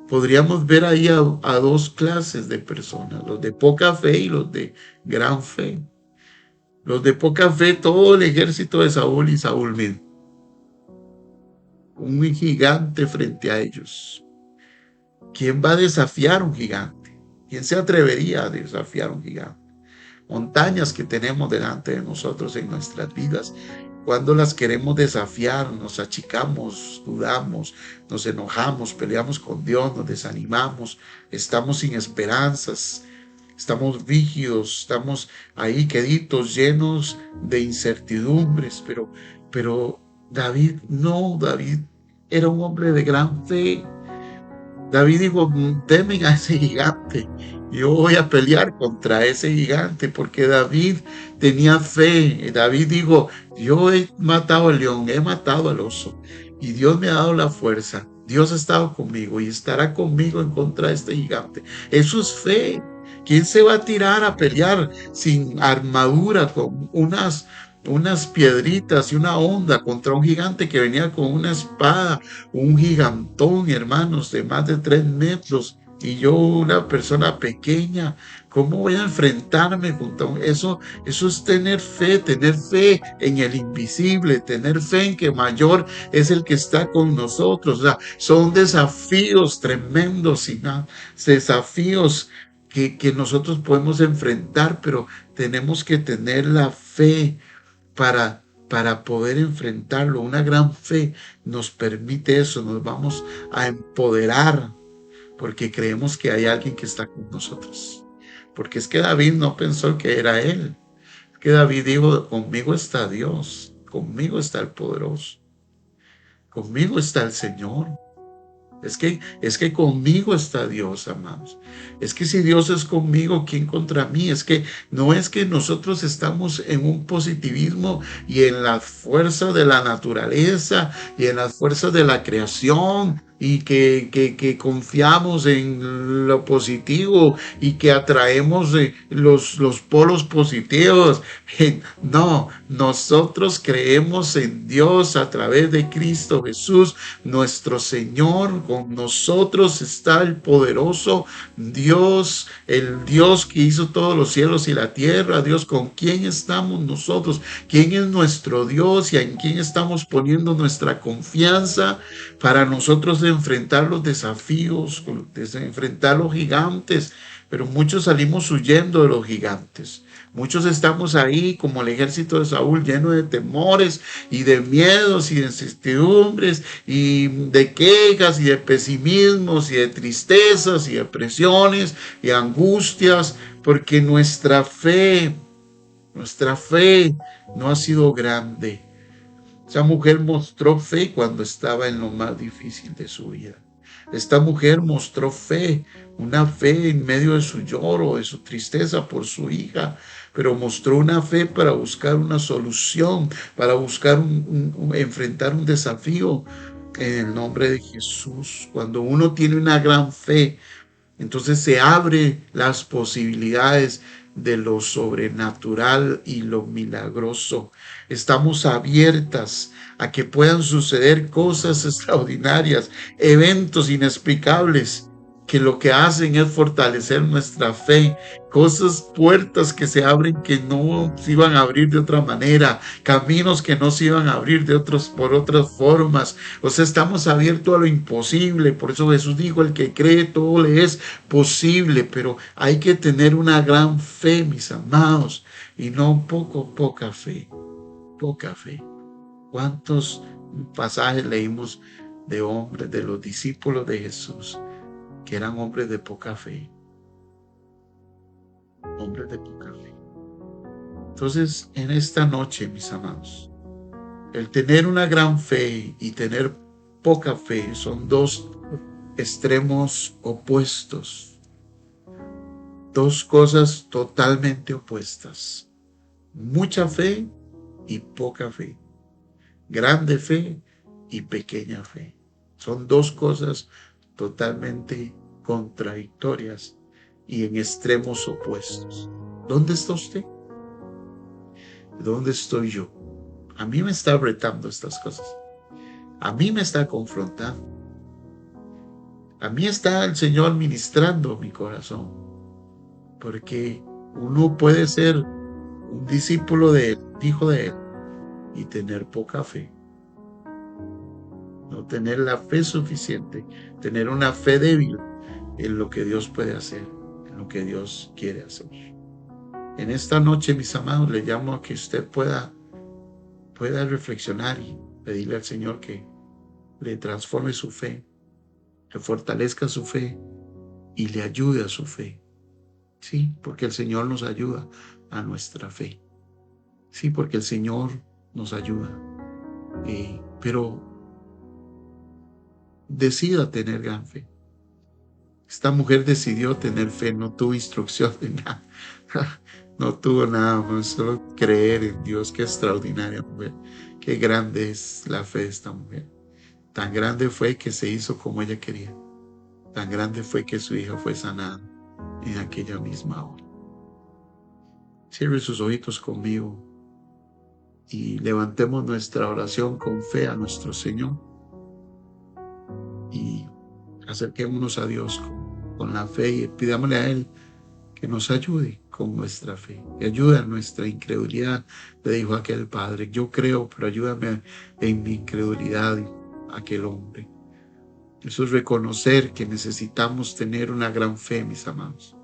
podríamos ver ahí a dos clases de personas, los de poca fe y los de gran fe. Los de poca fe, todo el ejército de Saúl y Saúl mismo, un gigante frente a ellos. ¿Quién va a desafiar un gigante? ¿Quién se atrevería a desafiar un gigante? Montañas que tenemos delante de nosotros en nuestras vidas. Cuando las queremos desafiar, nos achicamos, dudamos, nos enojamos, peleamos con Dios, nos desanimamos, estamos sin esperanzas, estamos rígidos, estamos ahí queditos, llenos de incertidumbres. Pero David no, David era un hombre de gran fe. David dijo, temen a ese gigante, yo voy a pelear contra ese gigante, porque David tenía fe. David dijo, yo he matado al león, he matado al oso, y Dios me ha dado la fuerza. Dios ha estado conmigo y estará conmigo en contra de este gigante. Eso es fe. ¿Quién se va a tirar a pelear sin armadura, con unas piedritas y una honda contra un gigante que venía con una espada, un gigantón, hermanos, de más de 3 metros, y yo una persona pequeña? ¿Cómo voy a enfrentarme junto a eso? Eso es tener fe en el invisible, tener fe en que mayor es el que está con nosotros. O sea, son desafíos tremendos, desafíos que nosotros podemos enfrentar, pero tenemos que tener la fe para poder enfrentarlo. Una gran fe nos permite eso, nos vamos a empoderar porque creemos que hay alguien que está con nosotros. Porque es que David no pensó que era él. Es que David dijo, conmigo está Dios, conmigo está el poderoso, conmigo está el Señor. Es que conmigo está Dios, amados. Es que si Dios es conmigo, ¿quién contra mí? Es que no es que nosotros estamos en un positivismo y en la fuerza de la naturaleza y en las fuerzas de la creación, y que confiamos en lo positivo y que atraemos los polos positivos. No, nosotros creemos en Dios a través de Cristo Jesús, nuestro Señor. Con nosotros está el poderoso Dios, el Dios que hizo todos los cielos y la tierra. Dios, ¿con quién estamos nosotros? ¿Quién es nuestro Dios y en quién estamos poniendo nuestra confianza para nosotros enfrentar los desafíos, enfrentar los gigantes? Pero muchos salimos huyendo de los gigantes. Muchos estamos ahí como el ejército de Saúl, lleno de temores y de miedos y de incertidumbres y de quejas y de pesimismos y de tristezas y depresiones y angustias, porque nuestra fe no ha sido grande. Esa mujer mostró fe cuando estaba en lo más difícil de su vida. Esta mujer mostró fe, una fe en medio de su lloro, de su tristeza por su hija, pero mostró una fe para buscar una solución, para buscar enfrentar un desafío en el nombre de Jesús. Cuando uno tiene una gran fe, entonces se abren las posibilidades de lo sobrenatural y lo milagroso. Estamos abiertas a que puedan suceder cosas extraordinarias, eventos inexplicables, que lo que hacen es fortalecer nuestra fe. Cosas, puertas que se abren que no se iban a abrir de otra manera, caminos que no se iban a abrir por otras formas. O sea, estamos abiertos a lo imposible. Por eso Jesús dijo, el que cree todo le es posible, pero hay que tener una gran fe, mis amados, y no poca fe, poca fe. ¿Cuántos pasajes leímos de hombres, de los discípulos de Jesús, que eran hombres de poca fe? Hombres de poca fe. Entonces, en esta noche, mis amados, el tener una gran fe y tener poca fe son dos extremos opuestos, dos cosas totalmente opuestas. Mucha fe y poca fe. Grande fe y pequeña fe. Son dos cosas totalmente contradictorias y en extremos opuestos. ¿Dónde está usted? ¿Dónde estoy yo? A mí me está retando estas cosas. A mí me está confrontando. A mí está el Señor ministrando mi corazón. Porque uno puede ser un discípulo de Él, hijo de Él, y tener poca fe. No tener la fe suficiente, tener una fe débil en lo que Dios puede hacer, en lo que Dios quiere hacer. En esta noche, mis amados, le llamo a que usted pueda reflexionar y pedirle al Señor que le transforme su fe, que fortalezca su fe y le ayude a su fe. Sí, porque el Señor nos ayuda a nuestra fe. Sí, porque el Señor nos ayuda. Pero decida tener gran fe. Esta mujer decidió tener fe, no tuvo instrucción de nada. No tuvo nada más, solo creer en Dios. Qué extraordinaria mujer. Qué grande es la fe de esta mujer. Tan grande fue que se hizo como ella quería. Tan grande fue que su hija fue sanada en aquella misma hora. Cierre sus ojitos conmigo y levantemos nuestra oración con fe a nuestro Señor y acerquémonos a Dios con la fe y pidámosle a Él que nos ayude con nuestra fe, que ayude a nuestra incredulidad. Le dijo aquel padre, yo creo, pero ayúdame en mi incredulidad, aquel hombre. Eso es reconocer que necesitamos tener una gran fe, mis amados.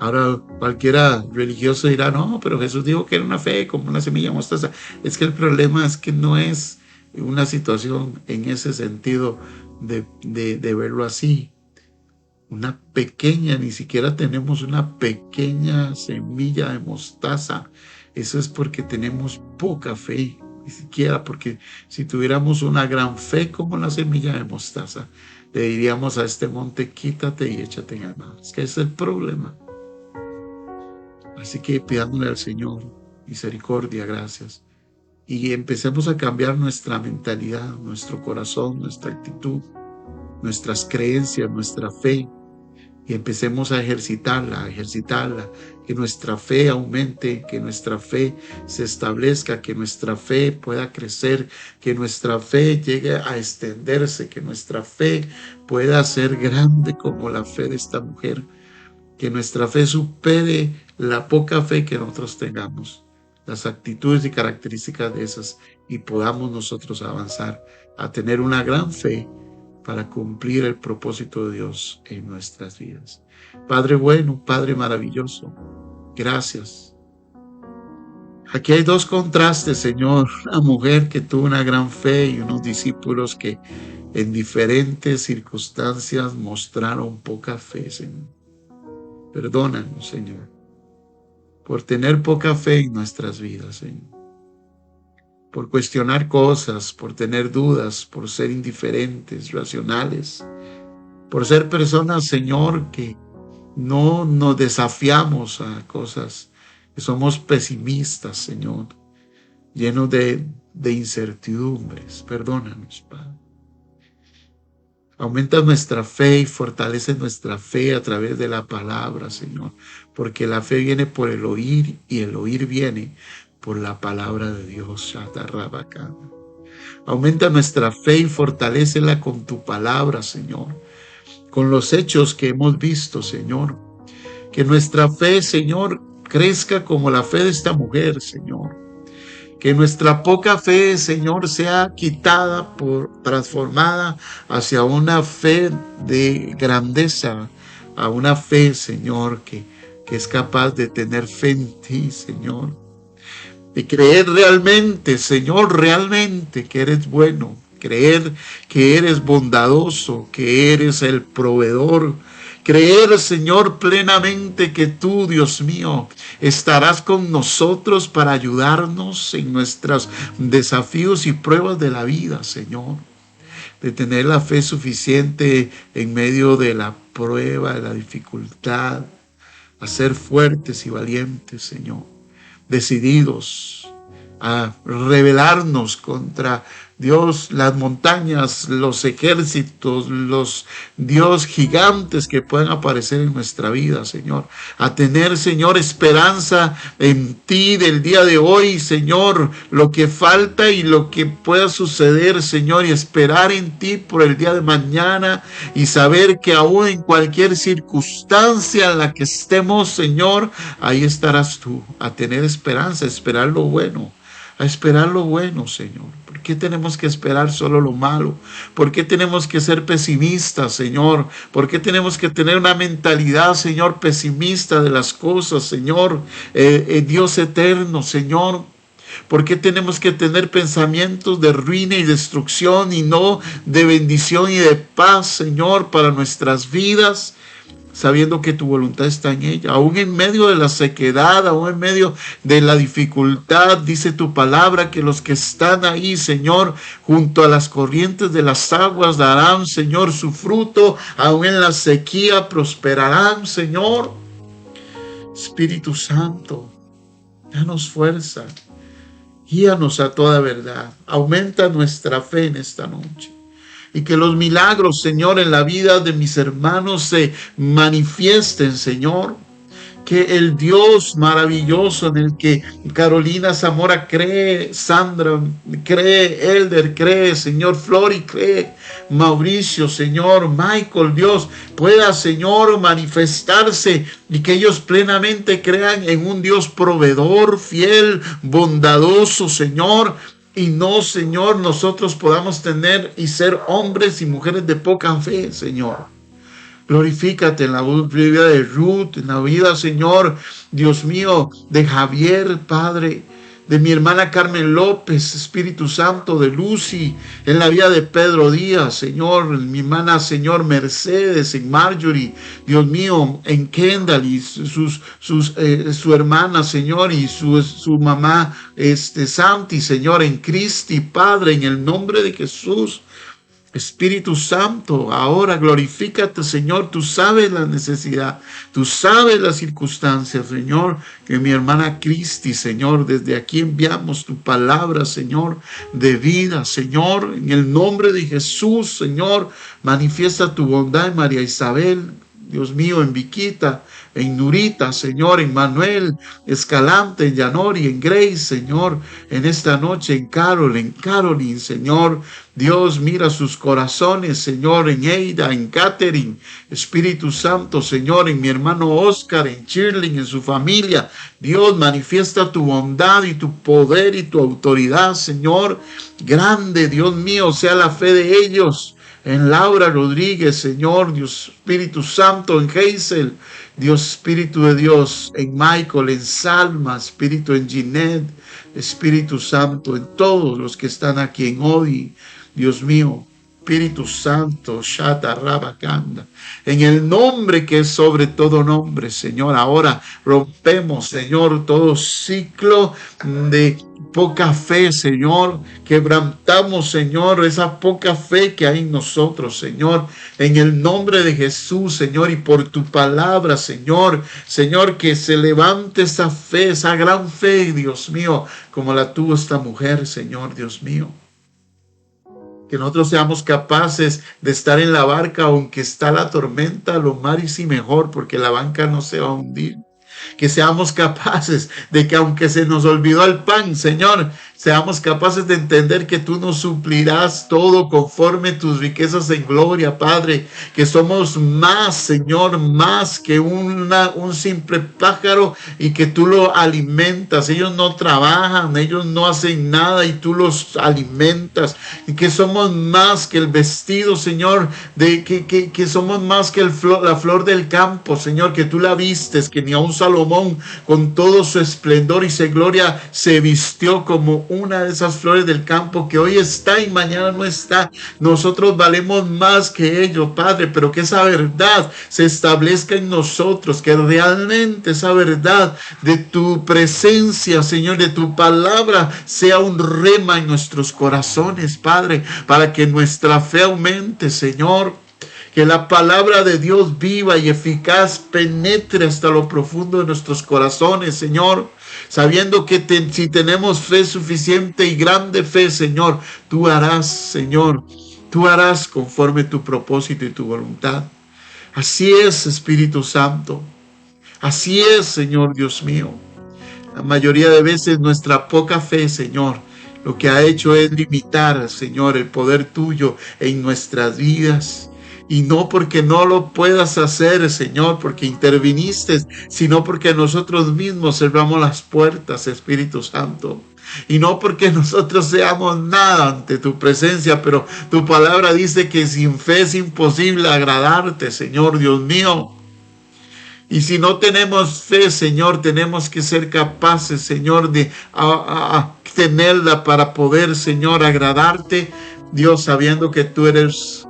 Ahora cualquiera religioso dirá, no, pero Jesús dijo que era una fe como una semilla de mostaza. Es que el problema es que no es una situación en ese sentido de verlo así. Una pequeña, ni siquiera tenemos una pequeña semilla de mostaza. Eso es porque tenemos poca fe, ni siquiera, porque si tuviéramos una gran fe como la semilla de mostaza, le diríamos a este monte, quítate y échate en el mar. Es que ese es el problema. Así que pidámosle al Señor misericordia, gracias. Y empecemos a cambiar nuestra mentalidad, nuestro corazón, nuestra actitud, nuestras creencias, nuestra fe. Y empecemos a ejercitarla, que nuestra fe aumente, que nuestra fe se establezca, que nuestra fe pueda crecer, que nuestra fe llegue a extenderse, que nuestra fe pueda ser grande como la fe de esta mujer, que nuestra fe supere la poca fe que nosotros tengamos, las actitudes y características de esas, y podamos nosotros avanzar a tener una gran fe para cumplir el propósito de Dios en nuestras vidas. Padre bueno, Padre maravilloso, gracias. Aquí hay dos contrastes, Señor. Una mujer que tuvo una gran fe y unos discípulos que en diferentes circunstancias mostraron poca fe, Señor. Perdónanos, Señor, por tener poca fe en nuestras vidas, Señor. Por cuestionar cosas, por tener dudas, por ser indiferentes, racionales, por ser personas, Señor, que no nos desafiamos a cosas, que somos pesimistas, Señor, llenos de incertidumbres. Perdónanos, Padre. Aumenta nuestra fe y fortalece nuestra fe a través de la palabra, Señor, porque la fe viene por el oír y el oír viene por la palabra de Dios. Aumenta nuestra fe y fortalécela con tu palabra, Señor, con los hechos que hemos visto, Señor. Que nuestra fe, Señor, crezca como la fe de esta mujer, Señor. Que nuestra poca fe, Señor, sea quitada, transformada hacia una fe de grandeza, a una fe, Señor, que es capaz de tener fe en ti, Señor. De creer realmente, Señor, realmente que eres bueno. Creer que eres bondadoso, que eres el proveedor. Creer, Señor, plenamente que tú, Dios mío, estarás con nosotros para ayudarnos en nuestros desafíos y pruebas de la vida, Señor. De tener la fe suficiente en medio de la prueba, de la dificultad, a ser fuertes y valientes, Señor. Decididos a rebelarnos contra Dios, las montañas, los ejércitos, los Dios gigantes que puedan aparecer en nuestra vida, Señor. A tener, Señor, esperanza en ti del día de hoy, Señor, lo que falta y lo que pueda suceder, Señor, y esperar en ti por el día de mañana y saber que aún en cualquier circunstancia en la que estemos, Señor, ahí estarás tú. A tener esperanza, a esperar lo bueno. A esperar lo bueno, Señor. ¿Por qué tenemos que esperar solo lo malo? ¿Por qué tenemos que ser pesimistas, Señor? ¿Por qué tenemos que tener una mentalidad, Señor, pesimista de las cosas, Señor? Dios eterno, Señor. ¿Por qué tenemos que tener pensamientos de ruina y destrucción y no de bendición y de paz, Señor, para nuestras vidas? Sabiendo que tu voluntad está en ella, aún en medio de la sequedad, aún en medio de la dificultad, dice tu palabra que los que están ahí, Señor, junto a las corrientes de las aguas darán, Señor, su fruto, aún en la sequía prosperarán, Señor. Espíritu Santo, danos fuerza, guíanos a toda verdad, aumenta nuestra fe en esta noche. Y que los milagros, Señor, en la vida de mis hermanos se manifiesten, Señor. Que el Dios maravilloso en el que Carolina Zamora cree, Sandra cree, Elder cree, Señor, Flori cree, Mauricio, Señor, Michael, Dios, pueda, Señor, manifestarse y que ellos plenamente crean en un Dios proveedor, fiel, bondadoso, Señor. Y no, Señor, nosotros podamos tener y ser hombres y mujeres de poca fe, Señor. Glorifícate en la vida de Ruth, en la vida, Señor, Dios mío, de Javier, Padre, de mi hermana Carmen López, Espíritu Santo, de Lucy, en la vida de Pedro Díaz, Señor, mi hermana, Señor, Mercedes, en Marjorie, Dios mío, en Kendall y su hermana, Señor, y su mamá, Santi, Señor, en Cristi, Padre, en el nombre de Jesús. Espíritu Santo, ahora glorifícate, Señor. Tú sabes la necesidad, tú sabes las circunstancias, Señor. Que mi hermana Cristi, Señor, desde aquí enviamos tu palabra, Señor, de vida, Señor. En el nombre de Jesús, Señor, manifiesta tu bondad en María Isabel, Dios mío, en Viquita, en Nurita, Señor, en Manuel Escalante, en Yanori, en Grace, Señor, en esta noche, en Carol, en Caroline, Señor. Dios, mira sus corazones, Señor, en Eida, en Catherine, Espíritu Santo, Señor, en mi hermano Oscar, en Shirley, en su familia. Dios, manifiesta tu bondad y tu poder y tu autoridad, Señor. Grande, Dios mío, sea la fe de ellos. En Laura Rodríguez, Señor, Dios Espíritu Santo, en Hazel, Dios Espíritu de Dios, en Michael, en Salma, Espíritu en Ginette, Espíritu Santo, en todos los que están aquí en Odi, Dios mío, Espíritu Santo, Shata Rabakanda, en el nombre que es sobre todo nombre, Señor. Ahora rompemos, Señor, todo ciclo de poca fe, Señor. Quebrantamos, Señor, esa poca fe que hay en nosotros, Señor. En el nombre de Jesús, Señor, y por tu palabra, Señor. Señor, que se levante esa fe, esa gran fe, Dios mío, como la tuvo esta mujer, Señor, Dios mío. Que nosotros seamos capaces de estar en la barca, aunque está la tormenta, lo más y mejor, porque la barca no se va a hundir. Que seamos capaces de que aunque se nos olvidó el pan, Señor, seamos capaces de entender que tú nos suplirás todo conforme tus riquezas en gloria, Padre, que somos más, Señor, más que un simple pájaro y que tú lo alimentas. Ellos no trabajan, ellos no hacen nada y tú los alimentas, y que somos más que el vestido, Señor, que somos más que la flor del campo, Señor, que tú la vistes, que ni aun Salomón con todo su esplendor y su gloria se vistió como una de esas flores del campo que hoy está y mañana no está. Nosotros valemos más que ellos, Padre, pero que esa verdad se establezca en nosotros, que realmente esa verdad de tu presencia, Señor, de tu palabra sea un rema en nuestros corazones, Padre, para que nuestra fe aumente, Señor. Que la palabra de Dios viva y eficaz penetre hasta lo profundo de nuestros corazones, Señor. Sabiendo que si tenemos fe suficiente y grande fe, Señor, tú harás, Señor. Tú harás conforme tu propósito y tu voluntad. Así es, Espíritu Santo. Así es, Señor Dios mío. La mayoría de veces nuestra poca fe, Señor, lo que ha hecho es limitar, Señor, el poder tuyo en nuestras vidas. Y no porque no lo puedas hacer, Señor, porque interviniste, sino porque nosotros mismos cerramos las puertas, Espíritu Santo. Y no porque nosotros seamos nada ante tu presencia, pero tu palabra dice que sin fe es imposible agradarte, Señor Dios mío. Y si no tenemos fe, Señor, tenemos que ser capaces, Señor, de tenerla para poder, Señor, agradarte, Dios, sabiendo que tú eres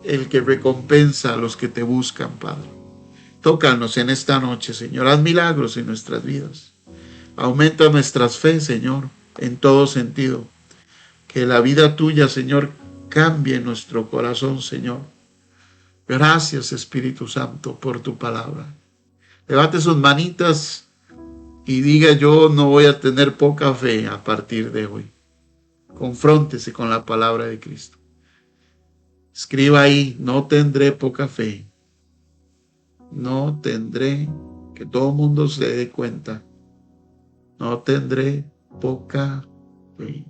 el que recompensa a los que te buscan, Padre. Tócanos en esta noche, Señor. Haz milagros en nuestras vidas. Aumenta nuestras fe, Señor, en todo sentido. Que la vida tuya, Señor, cambie nuestro corazón, Señor. Gracias, Espíritu Santo, por tu palabra. Levante sus manitas y diga: yo no voy a tener poca fe a partir de hoy. Confróntese con la palabra de Cristo. Escriba ahí: no tendré poca fe. No tendré, que todo el mundo se dé cuenta. No tendré poca fe.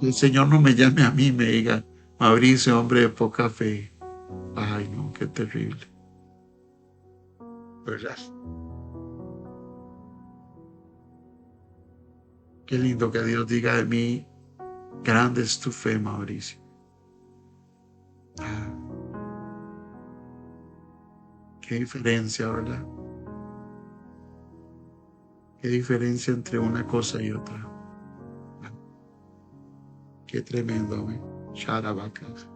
El Señor no me llame a mí, me diga: Mauricio, hombre de poca fe. Ay, no, qué terrible. ¿Verdad? Qué lindo que Dios diga de mí: grande es tu fe, Mauricio. Ah, qué diferencia, ¿verdad? Qué diferencia entre una cosa y otra. Qué tremendo, ¿eh? Sharabacas.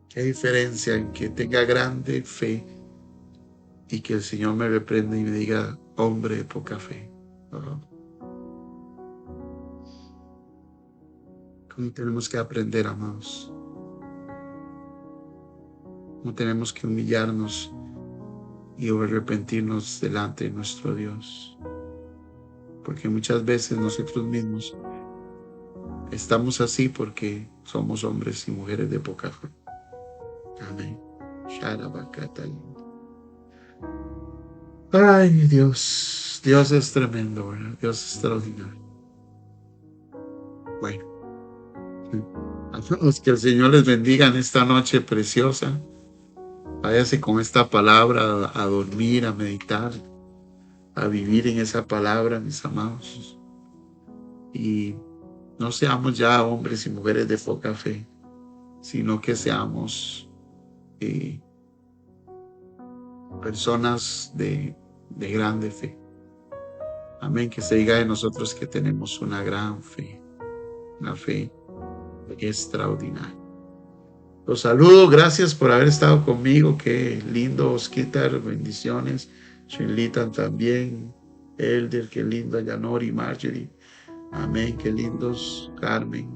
Qué diferencia en que tenga grande fe y que el Señor me reprenda y me diga: hombre de poca fe. ¿Cómo tenemos que aprender, amados? ¿Cómo tenemos que humillarnos y arrepentirnos delante de nuestro Dios? Porque muchas veces nosotros mismos estamos así porque somos hombres y mujeres de poca fe. Amén. Ay, Dios. Dios es tremendo, ¿verdad? Dios es extraordinario. Bueno, que el Señor les bendiga en esta noche preciosa. Váyase con esta palabra a dormir, a meditar, a vivir en esa palabra, mis amados. Y no seamos ya hombres y mujeres de poca fe, sino que seamos personas de grande fe. Amén. Que se diga de nosotros que tenemos una gran fe, una fe extraordinaria. Los saludo, gracias por haber estado conmigo. Qué lindo, Osquitar, bendiciones. Shinlitan también, Elder, qué lindo, Yanori, Marjorie. Amén, qué lindos, Carmen.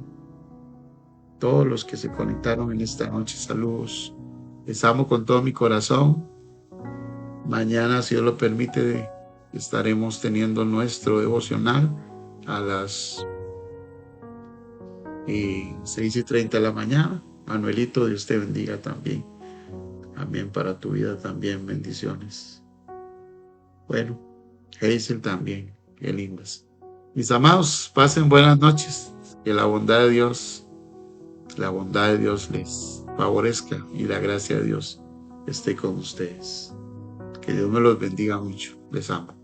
Todos los que se conectaron en esta noche, saludos. Les amo con todo mi corazón. Mañana, si Dios lo permite, estaremos teniendo nuestro devocional a las 6:30 de la mañana. Manuelito, Dios te bendiga también. Amén, para tu vida también, bendiciones. Bueno, Hazel también, qué lindas. Mis amados, pasen buenas noches. Que la bondad de Dios les favorezca y la gracia de Dios esté con ustedes. Que Dios me los bendiga mucho. Les amo.